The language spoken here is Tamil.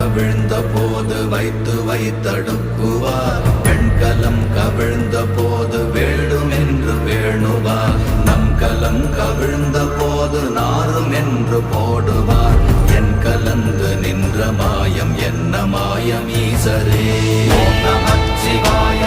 கவிழ்ந்த போது வைத்து வைத்தடுக்குவார். பெண்கலம் கவிழ்ந்த போது வேண்டுமென்று வேணுவார். நம் கலம் கவிழ்ந்த போது நாரும் என்று போடுவார். என் கலந்து நின்ற மாயம் என்ன மாயம் ஈசரே. ஓம் நமச்சிவாய.